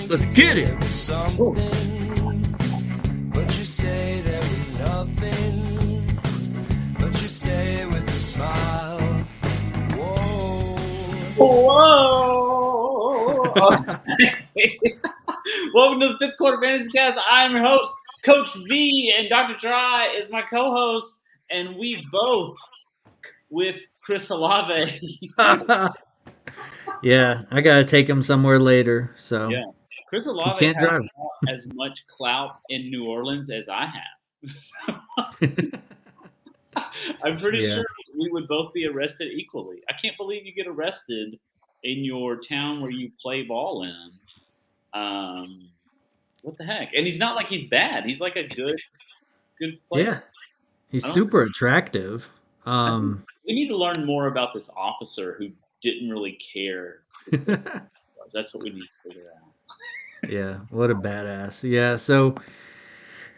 Let's get it. But you say there was nothing. But you say it with a smile. Whoa! Welcome to the Fifth Quarter Fantasy Cast. I'm your host, Coach Vee, and Dr. Drye is my co-host, and we both with Chris Olave. Yeah, I gotta take him somewhere later. So Yeah, Chris he Olave can't has drive. not as much clout in New Orleans as I have. I'm pretty Yeah. sure we would both be arrested equally. I can't believe you get arrested in your town where you play ball in. What the heck? And he's not like he's bad. He's like a good player. Yeah, he's I don't. super attractive. I think we need to learn more about this officer who didn't really care who Chris was. That's what we need to figure out. Yeah, what a badass. Yeah,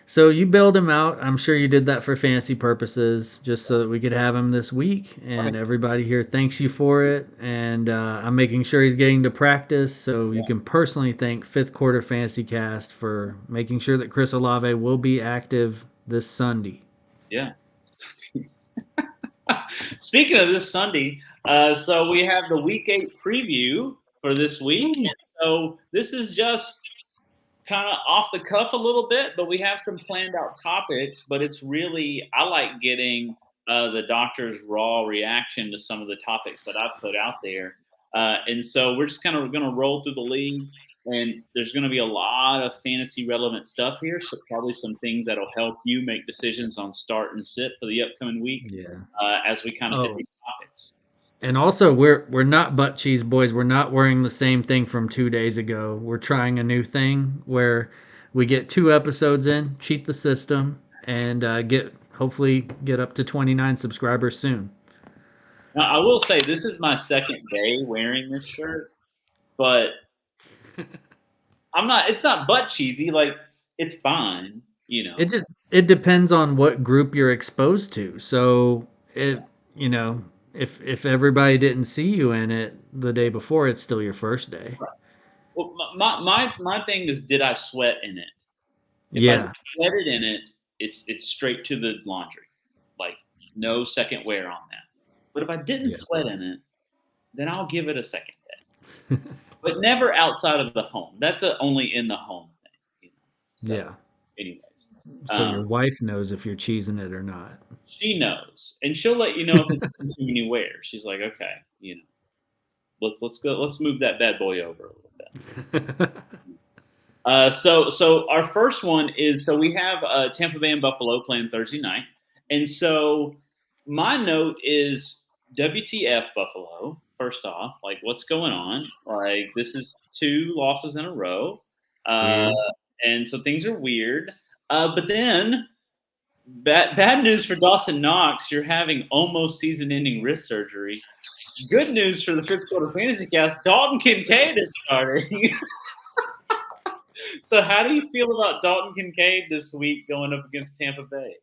so you bailed him out. I'm sure you did that for fantasy purposes, just so that we could have him this week. And Right. everybody here thanks you for it. And I'm making sure he's getting to practice. So you can personally thank Fifth Quarter Fantasy Cast for making sure that Chris Olave will be active this Sunday. Yeah. Speaking of this Sunday, so we have the Week 8 preview for this week. And so this is just kind of off the cuff a little bit, but we have some planned out topics. But it's really, I like getting the doctor's raw reaction to some of the topics that I've put out there. And so we're just kind of going to roll through the league. And there's going to be a lot of fantasy relevant stuff here. So probably some things that'll help you make decisions on start and sit for the upcoming week. Yeah. As we kind of hit these topics. And also, we're not butt cheese boys. We're not wearing the same thing from 2 days ago. We're trying a new thing where we get 2 episodes in, cheat the system, and hopefully get up to 29 subscribers soon. Now, I will say this is my second day wearing this shirt, but it's not butt cheesy. Like, it's fine, you know. It depends on what group you're exposed to. So if everybody didn't see you in it the day before, it's still your first day. Right. Well, my thing is, did I sweat in it? If I sweated in it, it's straight to the laundry, like no second wear on that. But if I didn't sweat in it, then I'll give it a second day. But never outside of the home. That's only in the home thing. So, anyways. So your wife knows if you're cheesing it or not. She knows, and she'll let you know if it's too many wears. She's like, okay, let's go. Let's move that bad boy over a little bit. So our first one is, so we have Tampa Bay and Buffalo playing Thursday night, and so my note is WTF Buffalo. First off, like, what's going on? Like, this is 2 losses in a row, and so things are weird. But then, bad news for Dawson Knox. You're having almost season-ending wrist surgery. Good news for the Fifth Quarter Fantasy Cast. Dalton Kincaid is starting. So how do you feel about Dalton Kincaid this week going up against Tampa Bay?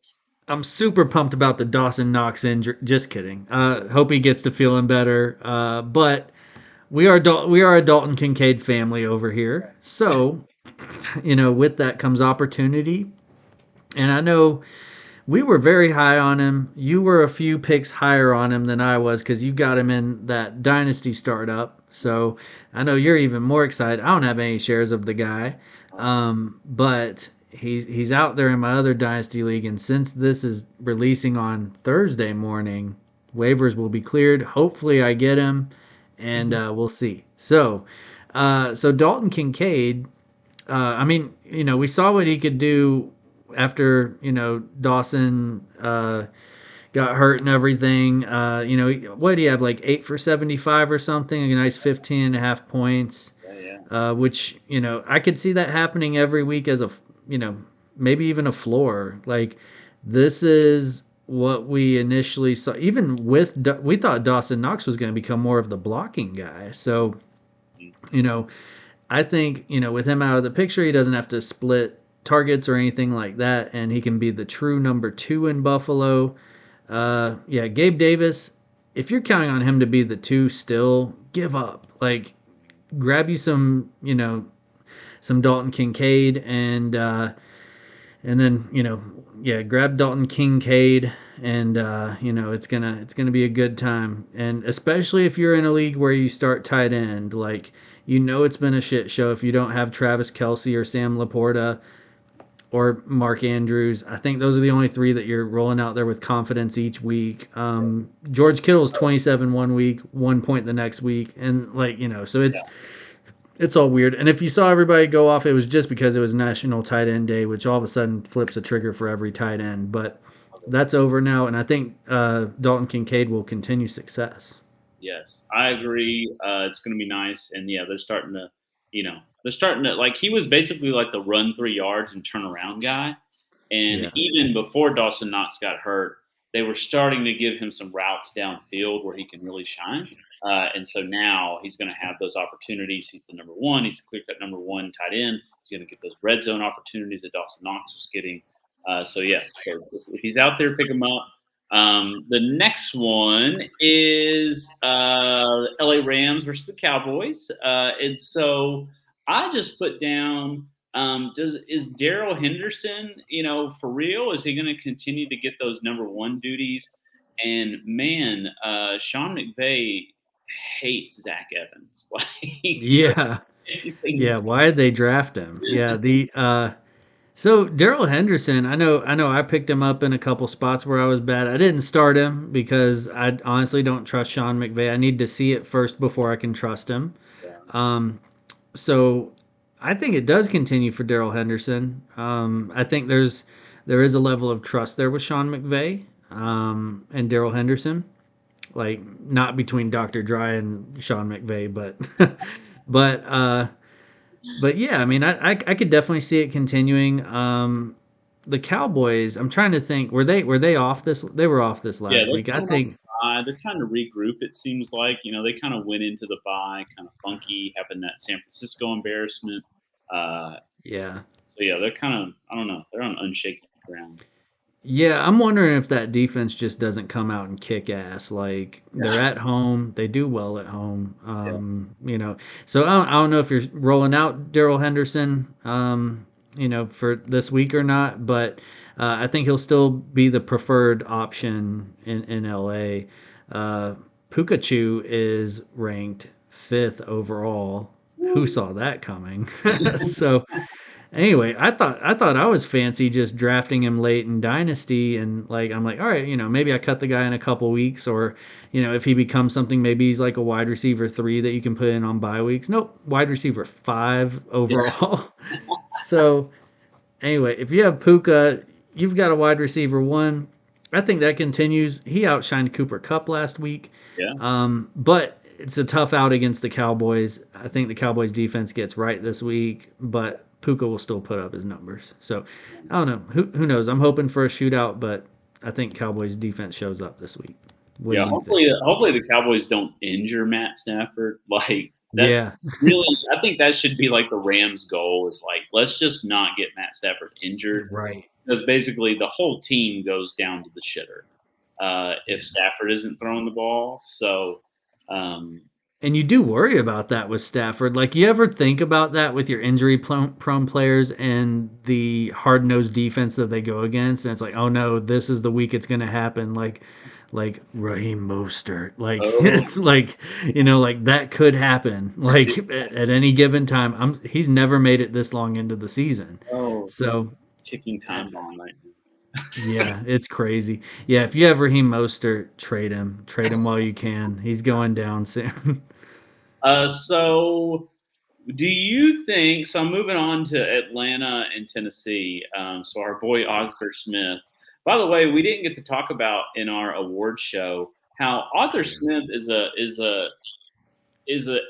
I'm super pumped about the Dawson Knox injury. Just kidding. Hope he gets to feeling better. But we are a Dalton Kincaid family over here. So, with that comes opportunity. And I know we were very high on him. You were a few picks higher on him than I was because you got him in that dynasty startup. So I know you're even more excited. I don't have any shares of the guy, but he's out there in my other dynasty league. And since this is releasing on Thursday morning, waivers will be cleared. Hopefully I get him, and we'll see. So Dalton Kincaid, we saw what he could do after, Dawson got hurt and everything. What do you have, like 8 for 75 or something? A nice 15.5 points. Which, I could see that happening every week as maybe even a floor. Like, this is what we initially saw. Even we thought Dawson Knox was going to become more of the blocking guy. So, I think, with him out of the picture, he doesn't have to split targets or anything like that, and he can be the true number 2 in Buffalo. Gabe Davis, if you're counting on him to be the 2 still, give up. Like, grab you some, some Dalton Kincaid, and then yeah, grab Dalton Kincaid, and it's gonna be a good time, and especially if you're in a league where you start tight end, like it's been a shit show if you don't have Travis Kelsey or Sam Laporta or Mark Andrews. I think those are the only three that you're rolling out there with confidence each week. George Kittle's 27 one week, 1 point the next week, and so it's all weird. And if you saw everybody go off, it was just because it was National Tight End Day, which all of a sudden flips a trigger for every tight end. But that's over now, and I think Dalton Kincaid will continue success. Yes, I agree. It's going to be nice, and yeah, they're starting to like he was basically like the run 3 yards and turn around guy, and Yeah. even before Dawson Knox got hurt, they were starting to give him some routes downfield where he can really shine. And so now he's going to have those opportunities. He's the number one. He's the clear-cut number one tight end. He's going to get those red zone opportunities that Dawson Knox was getting. So if he's out there, pick him up. The next one is LA Rams versus the Cowboys. And so I just put down is Daryl Henderson, for real? Is he going to continue to get those number one duties? And man, Sean McVay hates Zach Evans. Like, Yeah. Yeah. Why did they draft him? Yeah. So Daryl Henderson, I know I picked him up in a couple spots where I was bad. I didn't start him because I honestly don't trust Sean McVay. I need to see it first before I can trust him. So I think it does continue for Daryl Henderson. I think there is a level of trust there with Sean McVay and Daryl Henderson, like not between Dr. Drye and Sean McVay, but but yeah, I mean, I could definitely see it continuing. The Cowboys, I'm trying to think, were they off this? They were off this last week. I think. They're trying to regroup. It seems like they kind of went into the bye kind of funky, having that San Francisco embarrassment. Yeah. So yeah, they're kind of I don't know. They're on unshaky ground. Yeah, I'm wondering if that defense just doesn't come out and kick ass. Like they're at home, they do well at home. So I don't know if you're rolling out Daryl Henderson, for this week or not, but I think he'll still be the preferred option in LA. Pukachu is ranked 5th overall. Who saw that coming? So anyway, I thought I was fancy just drafting him late in Dynasty, and I'm like, all right, maybe I cut the guy in a couple weeks, or if he becomes something, maybe he's like a wide receiver 3 that you can put in on bye weeks. Nope, wide receiver 5 overall. So anyway, if you have Puka, you've got a wide receiver 1. I think that continues. He outshined Cooper Kupp last week. Yeah. But it's a tough out against the Cowboys. I think the Cowboys defense gets right this week, but Puka will still put up his numbers. So I don't know. Who knows? I'm hoping for a shootout, but I think Cowboys defense shows up this week. Hopefully the Cowboys don't injure Matt Stafford. Like that Yeah. really, I think that should be like the Rams' goal is like, let's just not get Matt Stafford injured. Right. Because basically the whole team goes down to the shitter if Stafford isn't throwing the ball. So, and you do worry about that with Stafford. Like, you ever think about that with your injury-prone players and the hard-nosed defense that they go against? And it's like, oh no, this is the week it's going to happen. Like Raheem Mostert. Like, it's like, like that could happen. Like at any given time. He's never made it this long into the season. So ticking time bomb right now. Yeah, it's crazy. Yeah, if you have Raheem Mostert, trade him. Trade him while you can. He's going down soon. So do you think? So I'm moving on to Atlanta and Tennessee. So our boy Arthur Smith. By the way, we didn't get to talk about in our award show how Arthur Smith is a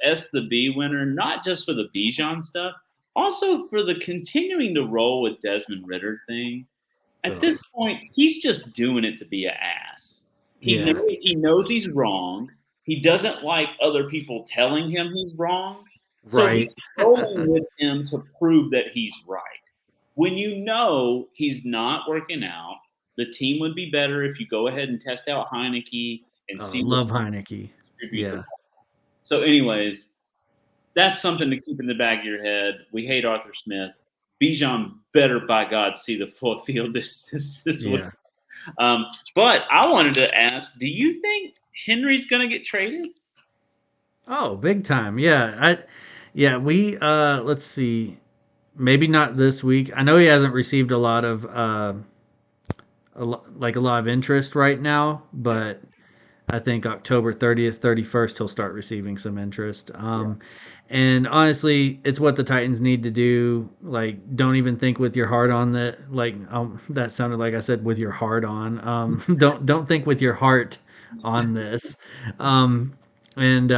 S the B winner, not just for the Bijan stuff, also for the continuing to roll with Desmond Ritter thing. At this point, he's just doing it to be an ass. He knows he's wrong. He doesn't like other people telling him he's wrong. So Right. he's rolling with him to prove that he's right. When he's not working out, the team would be better if you go ahead and test out Heineke and see. Love Heineke. Yeah. So anyways, that's something to keep in the back of your head. We hate Arthur Smith. Bijan better, by God, see the full field this week. Yeah. Um, but I wanted to ask, do you think Henry's going to get traded? Oh, big time. Yeah, we let's see. Maybe not this week. I know he hasn't received a lot of like a lot of interest right now, but I think October 30th, 31st, he'll start receiving some interest. And honestly, it's what the Titans need to do. Like, don't even think with your heart on that. Like, that sounded like I said with your heart on. Don't think with your heart on this. Um, and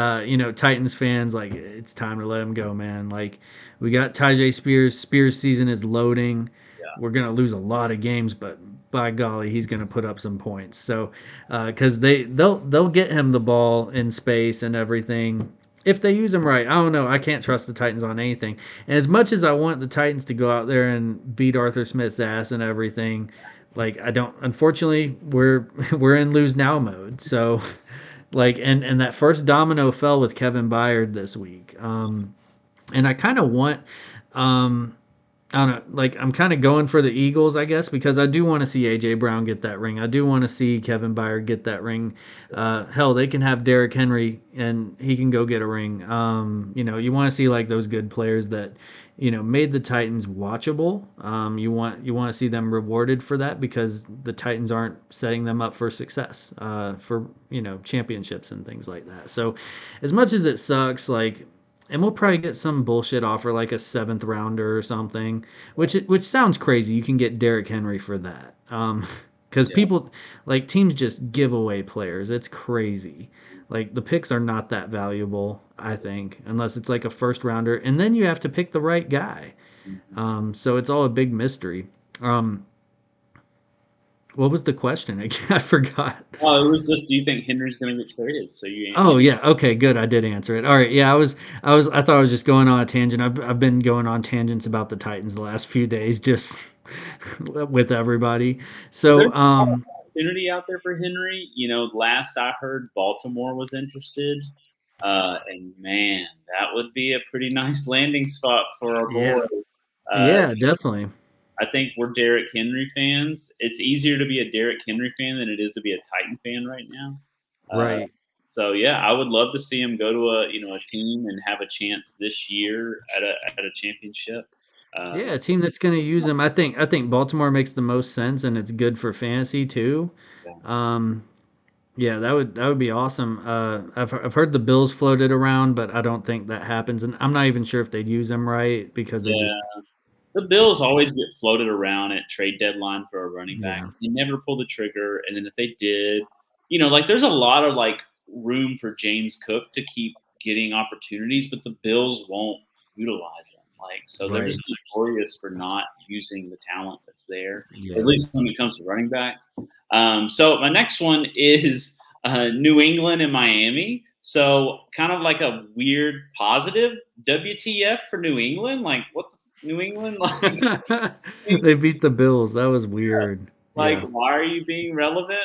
Titans fans, like, it's time to let him go, man. Like, we got Tyjae Spears. Spears season is loading. Yeah. We're gonna lose a lot of games, but by golly, he's going to put up some points. So, because they'll get him the ball in space and everything if they use him right. I don't know. I can't trust the Titans on anything. And as much as I want the Titans to go out there and beat Arthur Smith's ass and everything, like I don't. Unfortunately, we're in lose now mode. So, like, and that first domino fell with Kevin Byard this week. And I kind of want. I don't know. Like I'm kind of going for the Eagles, I guess, because I do want to see AJ Brown get that ring. I do want to see Kevin Byard get that ring. Hell, they can have Derrick Henry and he can go get a ring. You want to see like those good players that made the Titans watchable. You want to see them rewarded for that because the Titans aren't setting them up for success, for championships and things like that. So, as much as it sucks, like. And we'll probably get some bullshit offer like a seventh rounder or something, which sounds crazy. You can get Derrick Henry for that, because people like teams just give away players. It's crazy. Like the picks are not that valuable, I think, unless it's like a first rounder, and then you have to pick the right guy. So it's all a big mystery. What was the question? I forgot. Oh, it was just, do you think Henry's going to get traded? So you. Oh yeah, okay, good. I did answer it. All right, yeah, I thought I was just going on a tangent. I've been going on tangents about the Titans the last few days, just with everybody. So, There's a lot of opportunity out there for Henry. Last I heard, Baltimore was interested, and man, that would be a pretty nice landing spot for our yeah, boy. yeah, definitely. I think we're Derrick Henry fans. It's easier to be a Derrick Henry fan than it is to be a Titan fan right now. Right. So yeah, I would love to see him go to a team and have a chance this year at a championship. Yeah, a team that's going to use him. I think Baltimore makes the most sense, and it's good for fantasy too. Yeah, that would be awesome. I've heard the Bills floated around, but I don't think that happens, and I'm not even sure if they'd use him right because they just the Bills always get floated around at trade deadline for a running back. Yeah. They never pull the trigger, and then if they did, like there's a lot of like room for James Cook to keep getting opportunities, but the Bills won't utilize him. So they're just notorious for not using the talent that's there, Yeah. at least when it comes to running backs. So my next one is New England and Miami. So kind of like a weird positive WTF for New England. Like what the New England? They beat the Bills. That was weird. Why are you being relevant?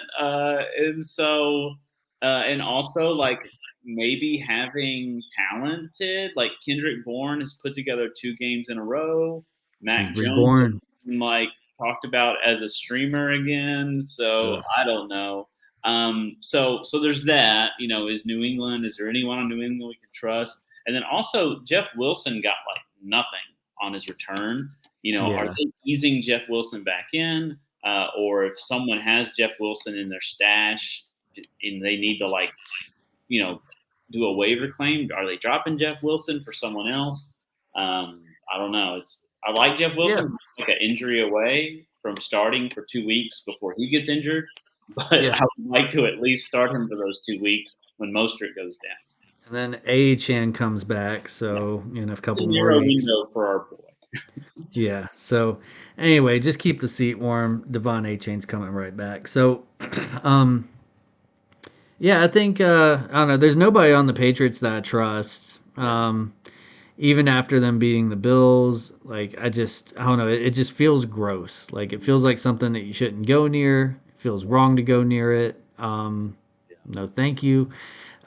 And also like maybe having talented, like Kendrick Bourne has put together 2 games in a row. Mac Jones, like talked about as a streamer again. So I don't know. So there's that. Is New England? Is there anyone on New England we can trust? And then also Jeff Wilson got like nothing on his return. Are they easing Jeff Wilson back in? Or if someone has Jeff Wilson in their stash and they need to do a waiver claim, are they dropping Jeff Wilson for someone else? I don't know. I like Jeff Wilson. Like an injury away from starting for 2 weeks before he gets injured, but I would like to at least start him for those 2 weeks when Mostert goes down. And then A-Chan comes back, so in a couple it's a more weeks. Window for our boy. Yeah. So anyway, just keep the seat warm. Devon A-Chain's coming right back. So, yeah, I think I don't know. There's nobody on the Patriots that I trust. Even after them beating the Bills, like I don't know. It just feels gross. Like it feels like something that you shouldn't go near. It feels wrong to go near it. No, thank you.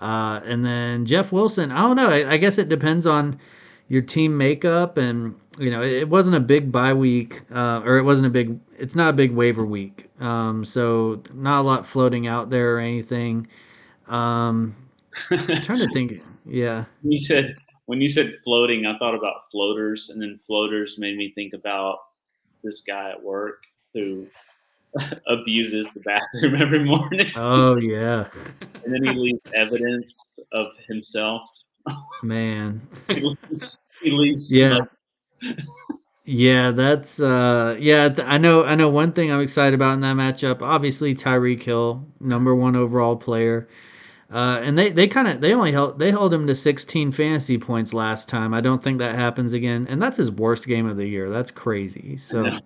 And then Jeff Wilson, I don't know. I guess it depends on your team makeup, and it wasn't a big bye week, or it wasn't a big. It's not a big waiver week, so not a lot floating out there or anything. Um, Trying to think. Yeah. You said when you said floating, I thought about floaters, and then floaters made me think about this guy at work who abuses the bathroom every morning, Oh yeah, and then he leaves evidence of himself. man. He leaves Yeah. smoke. Yeah, that's yeah, I know one thing I'm excited about in that matchup. Obviously Tyreek Hill, number 1 overall player. And they kind of they held him to 16 fantasy points last time. I don't think that happens again. And that's his worst game of the year. That's crazy. So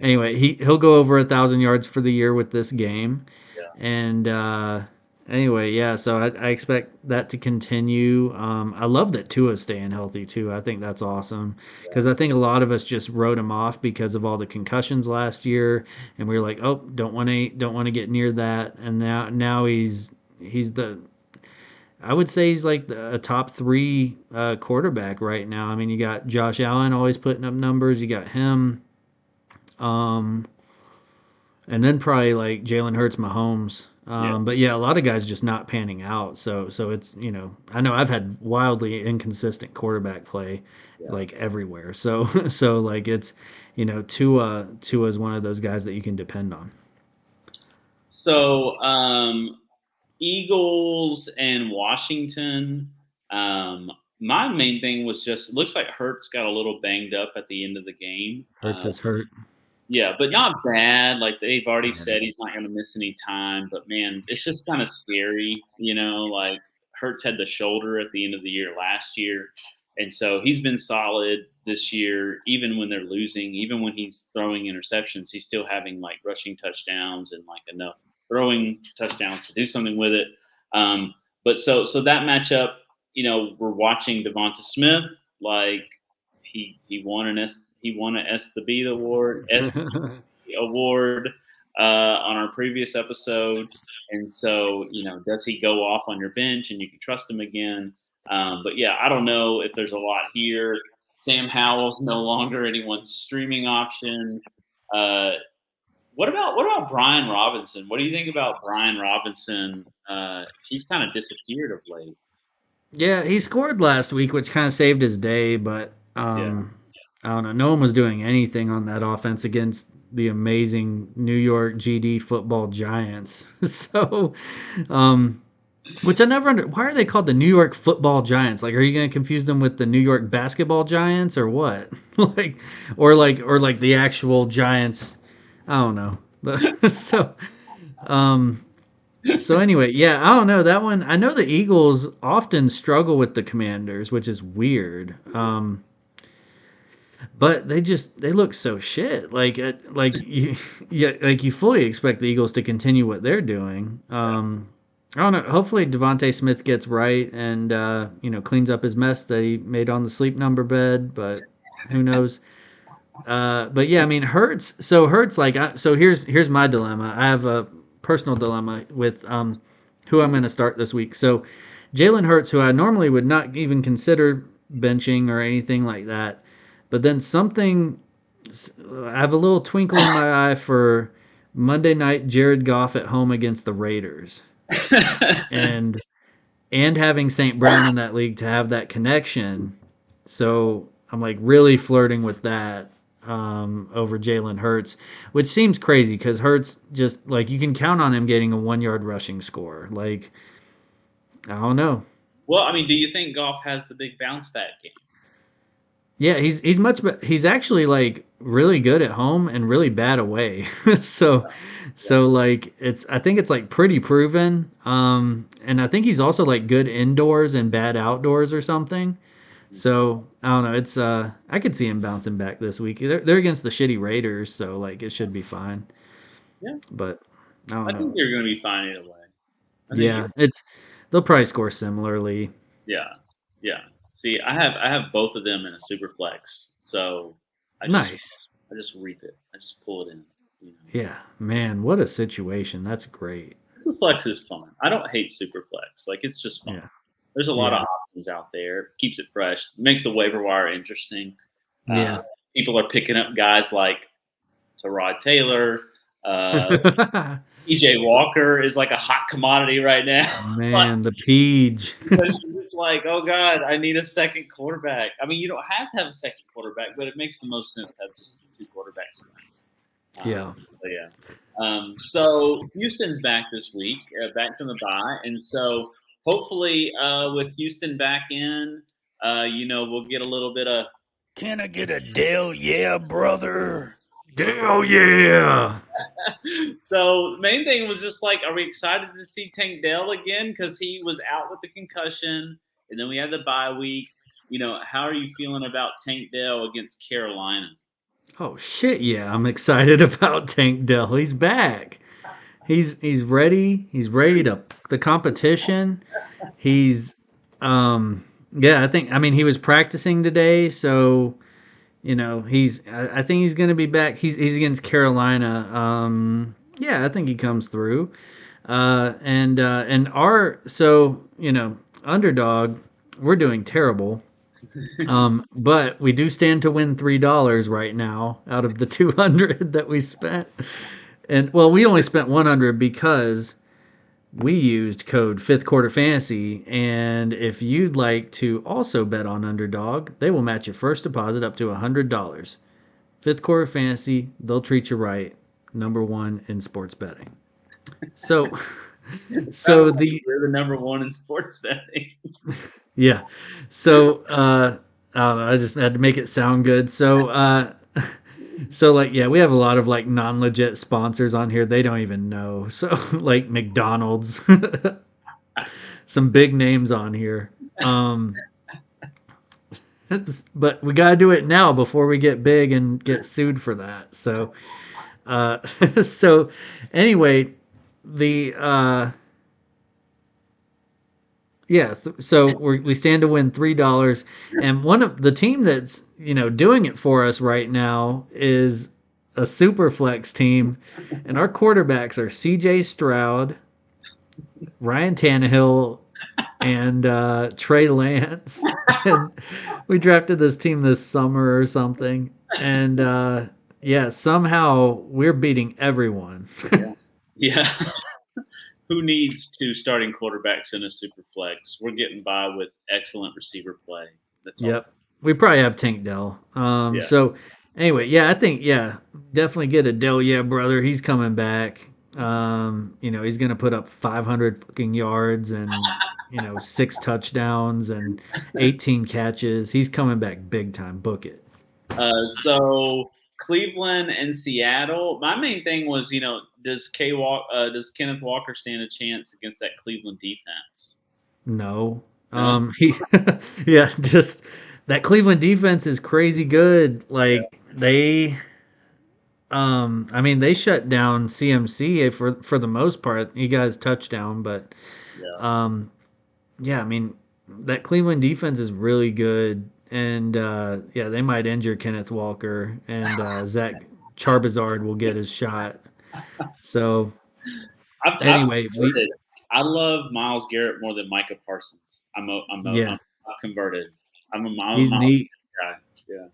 anyway, he'll go over 1,000 yards for the year with this game. Yeah, And anyway, yeah, so I expect that to continue. I love that Tua's staying healthy too. I think that's awesome because I think a lot of us just wrote him off because of all the concussions last year, and we were like, oh, don't want to get near that. And now he's the I would say he's like a top 3 quarterback right now. I mean, you got Josh Allen always putting up numbers. You got him. Um, and then probably like Jalen Hurts, Mahomes. yeah, But yeah, a lot of guys just not panning out. So it's I know I've had wildly inconsistent quarterback play yeah. like everywhere. So so like it's Tua is one of those guys that you can depend on. So Eagles and Washington. Um, my main thing was just it looks like Hurts got a little banged up at the end of the game. Hurts is hurt. Yeah, but not bad. Like they've already Yeah. said he's not going to miss any time. But man, it's just kind of scary, Like Hurts had the shoulder at the end of the year last year, and so he's been solid this year. Even when they're losing, even when he's throwing interceptions, he's still having like rushing touchdowns and like enough throwing touchdowns to do something with it. But so that matchup, we're watching Devonta Smith like he won an S the Beat award award on our previous episode, and so does he go off on your bench and you can trust him again? But yeah, I don't know if there's a lot here. Sam Howell's no longer anyone's streaming option. Uh, what about Brian Robinson? What do you think about Brian Robinson? He's kind of disappeared of late. Yeah, he scored last week, which kind of saved his day, but Yeah. I don't know. No one was doing anything on that offense against the amazing New York GD football Giants. So, um, which I never under. Why are they called the New York Football Giants? Like, are you going to confuse them with the New York Basketball Giants or what? like the actual Giants? I don't know. So, um, so anyway, yeah, I don't know that one. I know the Eagles often struggle with the Commanders, which is weird. But they look so shit. Like you yeah, like you fully expect the Eagles to continue what they're doing. I don't know. Hopefully Devontae Smith gets right and cleans up his mess that he made on the sleep number bed. But who knows? But yeah, I mean Hurts. So Hurts so here's my dilemma. I have a personal dilemma with who I'm going to start this week. So Jalen Hurts, who I normally would not even consider benching or anything like that, but then I have a little twinkle in my eye for Monday night Jared Goff at home against the Raiders, and having St. Brown in that league to have that connection. So I'm like really flirting with that over Jalen Hurts, which seems crazy because Hurts just like you can count on him getting a 1 yard rushing score. Like I don't know. Well, I mean, do you think Goff has the big bounce back game? Yeah, he's actually like really good at home and really bad away. so Yeah. like I think it's like pretty proven. And I think he's also like good indoors and bad outdoors or something. So I don't know. It's I could see him bouncing back this week. They're against the shitty Raiders, so like it should be fine. Yeah, But I don't I know. think you're going to be fine either way. I think Yeah, they'll probably score similarly. yeah, yeah. See, I have both of them in a super flex, so I just Nice. I just reap it. I just pull it in. Yeah, man, what a situation. That's great. This Superflex is fun. I don't hate Superflex. Like, it's just fun. Yeah. There's a lot Yeah. of options out there. Keeps it fresh. Makes the waiver wire interesting. Yeah. People are picking up guys like Tyrod Taylor. EJ Walker is like a hot commodity right now. Man, the Peach. Because you're just like, oh God, I need a second quarterback. I mean, you don't have to have a second quarterback, but it makes the most sense to have just two quarterbacks. Yeah. But yeah. So Houston's back this week, back from the bye, and so hopefully with Houston back in, we'll get a little bit of. Can I get a Dale? Yeah, brother. Hell yeah. So the main thing was just like, are we excited to see Tank Dell again? Because he was out with the concussion, and then we had the bye week. How are you feeling about Tank Dell against Carolina? Oh shit, yeah. I'm excited about Tank Dell. He's back. He's ready. He's ready to the competition. He's I mean he was practicing today, so I think he's gonna be back. He's against Carolina. I think he comes through. And our underdog, we're doing terrible. But we do stand to win $3 right now out of the 200 that we spent. And well, we only spent 100 because we used code Fifth Quarter Fantasy. And if you'd like to also bet on Underdog, they will match your first deposit up to $100. Fifth Quarter Fantasy, they'll treat you right. Number one in sports betting. So We're the number one in sports betting. Yeah. So I don't know, I just had to make it sound good. So we have a lot of like non-legit sponsors on here. They don't even know. So like McDonald's, some big names on here. But we got to do it now before we get big and get sued for that. So so anyway, so we stand to win $3, and one of the team that's doing it for us right now is a super flex team, and our quarterbacks are C.J. Stroud, Ryan Tannehill, and Trey Lance. And we drafted this team this summer or something, and somehow we're beating everyone. Yeah. Who needs two starting quarterbacks in a super flex? We're getting by with excellent receiver play. That's all. Yep. We probably have Tank Dell. So anyway, I think definitely get a Dell. Yeah, brother, he's coming back. He's gonna put up 500 fucking yards and 6 touchdowns and 18 catches. He's coming back big time. Book it. So Cleveland and Seattle. My main thing was, does Kenneth Walker stand a chance against that Cleveland defense? No. Just that Cleveland defense is crazy good. Like they they shut down CMC for the most part. He got his touchdown, but that Cleveland defense is really good. And they might injure Kenneth Walker, and Zach Charbazard will get his shot. So anyway, I love Myles Garrett more than Micah Parsons. I'm converted. He's neat guy. Yeah,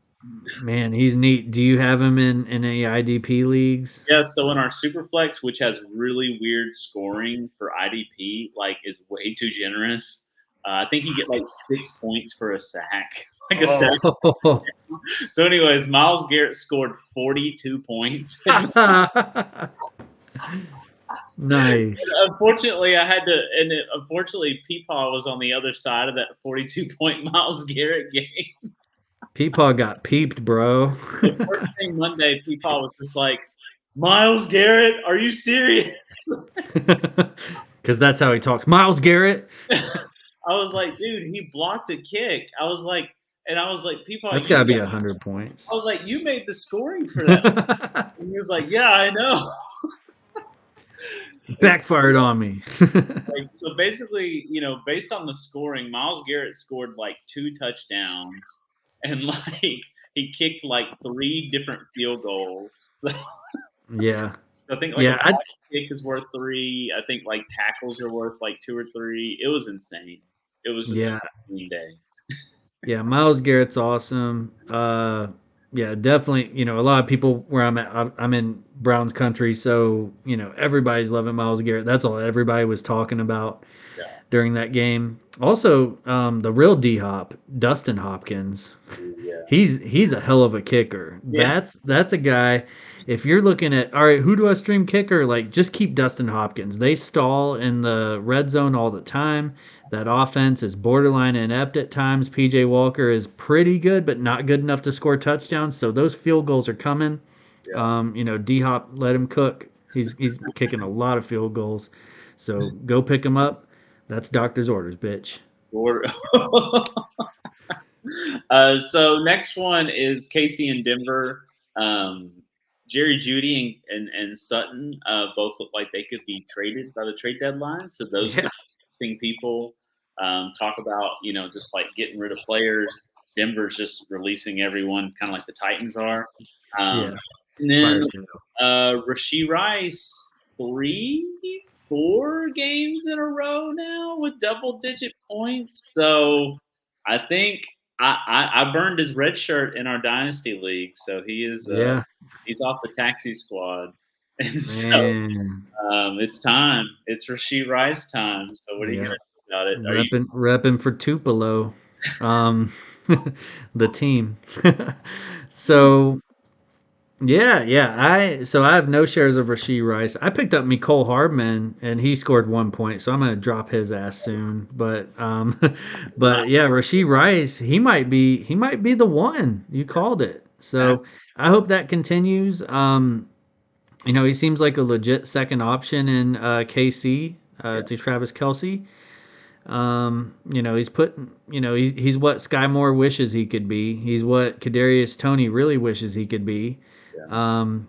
man, he's neat. Do you have him in any IDP leagues? Yeah. So in our Superflex, which has really weird scoring for IDP, like is way too generous. I think you get like 6 points for a sack. So anyways, Myles Garrett scored 42 points. Nice. Unfortunately, unfortunately, Peepaw was on the other side of that 42-point Myles Garrett game. Peepaw got peeped, bro. The first thing Monday, Peepaw was just like, Myles Garrett, are you serious? Because that's how he talks. Myles Garrett. I was like, dude, he blocked a kick. I was like, Peepaw, that's got to be 100 points. I was like, you made the scoring for that. And he was like, yeah, I know. Backfired on me. So basically, based on the scoring, Myles Garrett scored like 2 touchdowns, and like he kicked like 3 different field goals. Yeah. I think like Yeah, a kick is worth 3. I think like tackles are worth like 2 or 3. It was insane. It was just yeah, a insane day. yeah. Miles Garrett's awesome. Yeah, definitely. A lot of people where I'm at, I'm in Browns country, so everybody's loving Miles Garrett. That's all everybody was talking about Yeah, during that game. Also, the real D Hop, Dustin Hopkins. yeah, He's a hell of a kicker. yeah. That's a guy. If you're looking at, all right, who do I stream kicker? Like, just keep Dustin Hopkins. They stall in the red zone all the time. That offense is borderline inept at times. PJ Walker is pretty good, but not good enough to score touchdowns. So those field goals are coming. Yeah. D Hop, let him cook. He's kicking a lot of field goals. So go pick him up. That's doctor's orders, bitch. Or- so next one is Casey in Denver. Jerry Judy and Sutton both look like they could be traded by the trade deadline. So those Yeah, could be interesting people. Talk about just like getting rid of players. Denver's just releasing everyone, kind of like the Titans are. yeah. And then Fire sale. Rashee Rice, 4 games in a row now with double-digit points. So I think I burned his red shirt in our dynasty league, so Yeah, he's off the taxi squad, and so man. it's time. It's Rashee Rice time. So what are you Yeah. gonna do about it? Are you? Repping for Tupelo, um, the team. So I have no shares of Rasheed Rice. I picked up Nicole Hardman and he scored 1 point, so I'm gonna drop his ass soon. But but yeah, Rasheed Rice, he might be the one. You called it. So I hope that continues. He seems like a legit second option in KC Yeah, to Travis Kelsey. He's putting, he's what Sky Moore wishes he could be. He's what Kadarius Toney really wishes he could be. yeah, Um,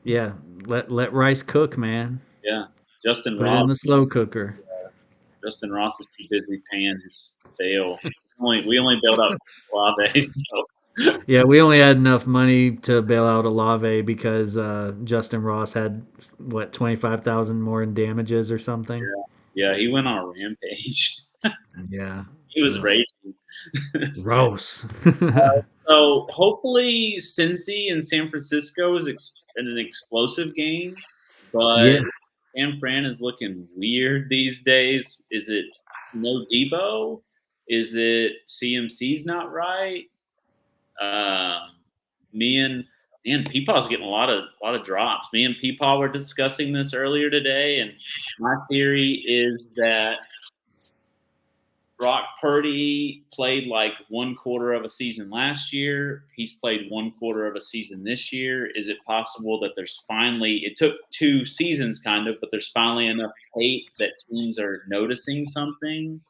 yeah, let Rice cook, man. yeah. Justin Put it in Ross. the slow cooker. Justin Ross is too busy paying his bail. We only bailed out Olave, so Yeah, we only had enough money to bail out Olave because Justin Ross had what 25,000 more in damages or something. yeah, he went on a rampage. Yeah, He was ugh, raging. gross. So hopefully, Cincy and San Francisco is in an explosive game, but Yeah, San Fran is looking weird these days. Is it no Debo? Is it CMC's not right? Um, me and Peepaw's getting a lot of drops. Me and Peepaw were discussing this earlier today, and my theory is that Brock Purdy played like 1/4 of a season last year. He's played 1/4 of a season this year. Is it possible that there's finally, it took 2 seasons kind of, but there's finally enough tape that teams are noticing something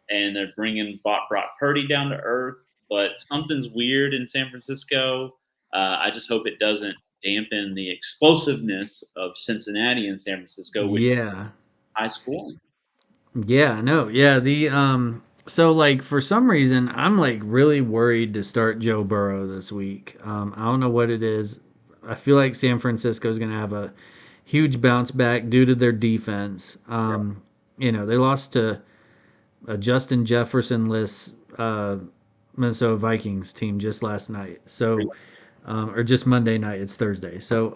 and they're bringing Brock Purdy down to earth? But something's weird in San Francisco. I just hope it doesn't dampen the explosiveness of Cincinnati and San Francisco, which is yeah. high scoring. Yeah, no, yeah. So like for some reason I'm like really worried to start Joe Burrow this week. I don't know what it is. I feel like San Francisco is going to have a huge bounce back due to their defense. They lost to a Justin Jefferson-less Minnesota Vikings team just last night. So or just Monday night. It's Thursday. So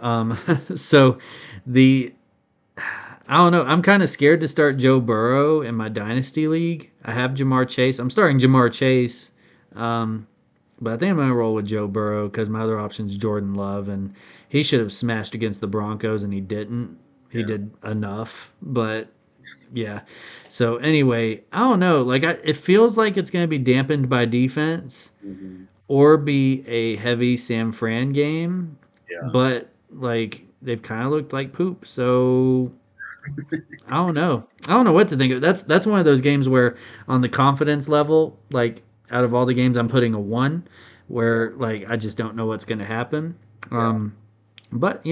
so the I don't know. I'm kind of scared to start Joe Burrow in my dynasty league. I have Jamar Chase. I'm starting Jamar Chase, but I think I'm gonna roll with Joe Burrow because my other option is Jordan Love, and he should have smashed against the Broncos, and he didn't. He Yeah. did enough, but yeah. So anyway, I don't know. Like it feels like it's gonna be dampened by defense Mhm. or be a heavy Sam Fran game, Yeah. but like they've kind of looked like poop. So I don't know. I don't know what to think of. That's one of those games where on the confidence level, like out of all the games, I'm putting a 1, where like I just don't know what's going to happen. Yeah. But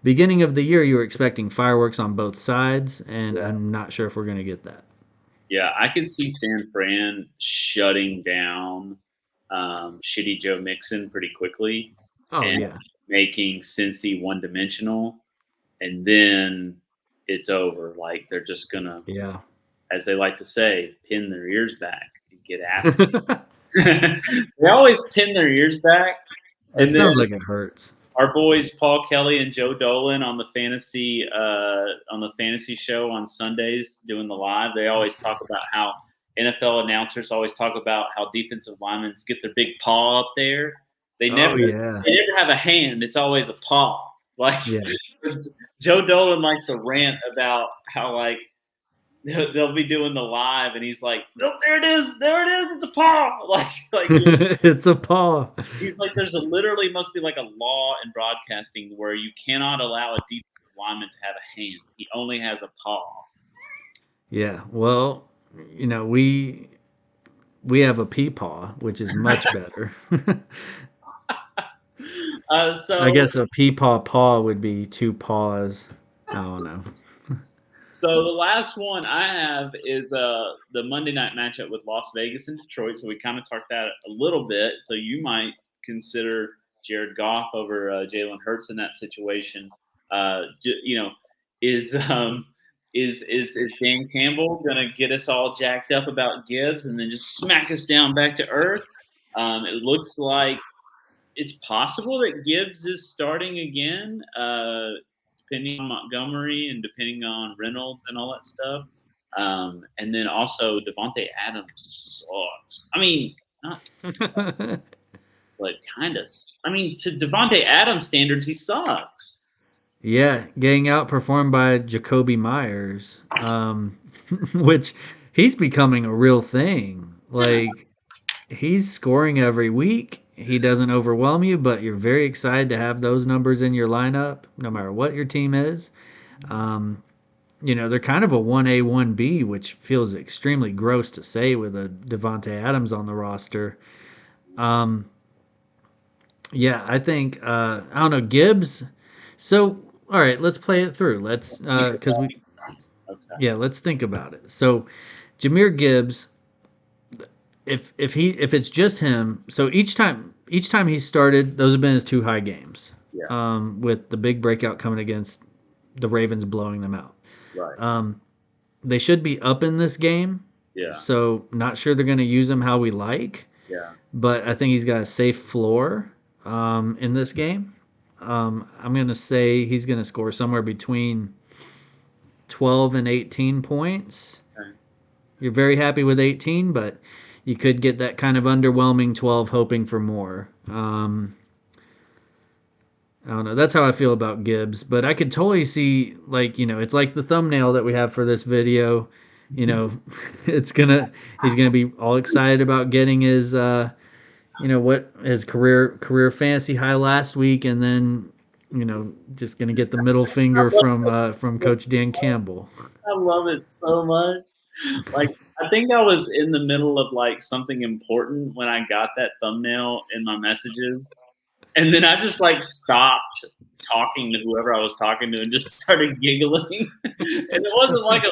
beginning of the year, you were expecting fireworks on both sides, and Yeah. I'm not sure if we're going to get that. Yeah, I could see San Fran shutting down Shitty Joe Mixon pretty quickly Oh and yeah, making Cincy one dimensional. and then it's over. Like they're just gonna, Yeah. as they like to say, pin their ears back and get after it. They always pin their ears back, It and then sounds like it hurts. our boys Paul Kelly and Joe Dolan on the fantasy show on Sundays doing the live. They always talk about how NFL announcers always talk about how defensive linemen get their big paw up there. They Oh never yeah. they never have a hand. It's always a paw. Like Yeah. Joe Dolan likes to rant about how like they'll be doing the live and he's like, oh, there it is, it's a paw. Like It's a paw. he's like, there's literally must be like a law in broadcasting where you cannot allow a defensive lineman to have a hand. He only has a paw. Yeah. Well, we have a peepaw, which is much better. So I guess a peepaw paw would be two paws. I don't know. So the last one I have is the Monday night matchup with Las Vegas and Detroit. So we kind of talked that a little bit. So you might consider Jared Goff over Jalen Hurts in that situation. Is Dan Campbell gonna get us all jacked up about Gibbs and then just smack us down back to earth? It looks like it's possible that Gibbs is starting again. Depending on Montgomery and depending on Reynolds and all that stuff. And then also Devontae Adams sucks. I mean, not sucks, but kind of. I mean, to Devontae Adams standards, he sucks. Yeah, getting outperformed by Jacoby Myers, which he's becoming a real thing. Like, he's scoring every week. He doesn't overwhelm you, but you're very excited to have those numbers in your lineup, no matter what your team is. They're kind of a 1A, 1B, which feels extremely gross to say with a Devontae Adams on the roster. Yeah, I think, I don't know, Gibbs. So, all right, let's play it through. Let's, let's think about it. So, Jahmyr Gibbs, if it's just him, so each time he started, those have been his two high games. Yeah. With the big breakout coming against the Ravens blowing them out. Right. They should be up in this game. Yeah. So not sure they're going to use him how we like. Yeah. But I think he's got a safe floor in this game. I'm going to say he's going to score somewhere between 12 and 18 points. Okay. You're very happy with 18, but you could get that kind of underwhelming 12 hoping for more. I don't know. That's how I feel about Gibbs, but I could totally see, like, it's like the thumbnail that we have for this video. He's gonna be all excited about getting his, what his career fantasy high last week, and then, just gonna get the middle finger from Coach Dan Campbell. I love it so much. Like, I think I was in the middle of like something important when I got that thumbnail in my messages. And then I just like stopped talking to whoever I was talking to and just started giggling. And it wasn't like I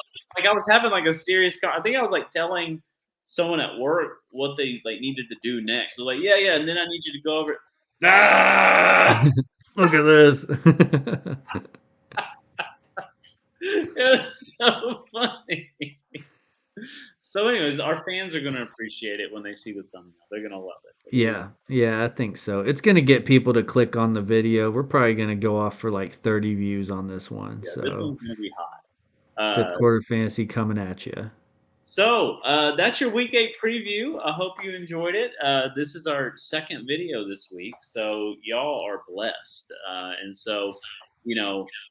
was having like a serious I think I was like telling someone at work what they like needed to do next. So like, yeah, and then I need you to go over it. Ah! Look at this. It was so funny. So anyways, our fans are going to appreciate it when they see the thumbnail. They're going to love it. Yeah, I think so. It's going to get people to click on the video. We're probably going to go off for like 30 views on this one. Yeah, so this one's going to be hot. Fifth quarter fantasy coming at you. So that's your week 8 preview. I hope you enjoyed it. This is our second video this week, so y'all are blessed. And so,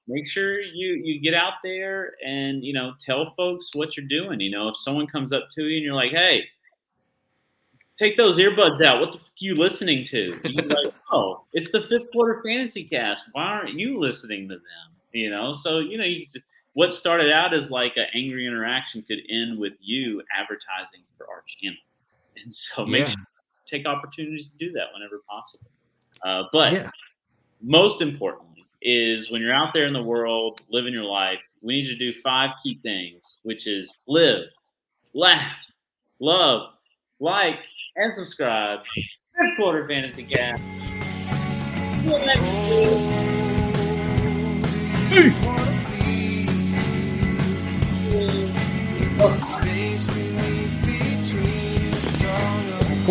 make sure you get out there and, tell folks what you're doing. If someone comes up to you and you're like, hey, take those earbuds out. What the fuck are you listening to? You're like, oh, it's the Fifth Quarter Fantasy Cast. Why aren't you listening to them? So, what started out as like an angry interaction could end with you advertising for our channel. And so make sure you take opportunities to do that whenever possible. But most importantly is when you're out there in the world, living your life, we need you to do 5 key things, which is live, laugh, love, like, and subscribe. Fifth Quarter Fantasy Cast. See you next week. Space beneath between the song of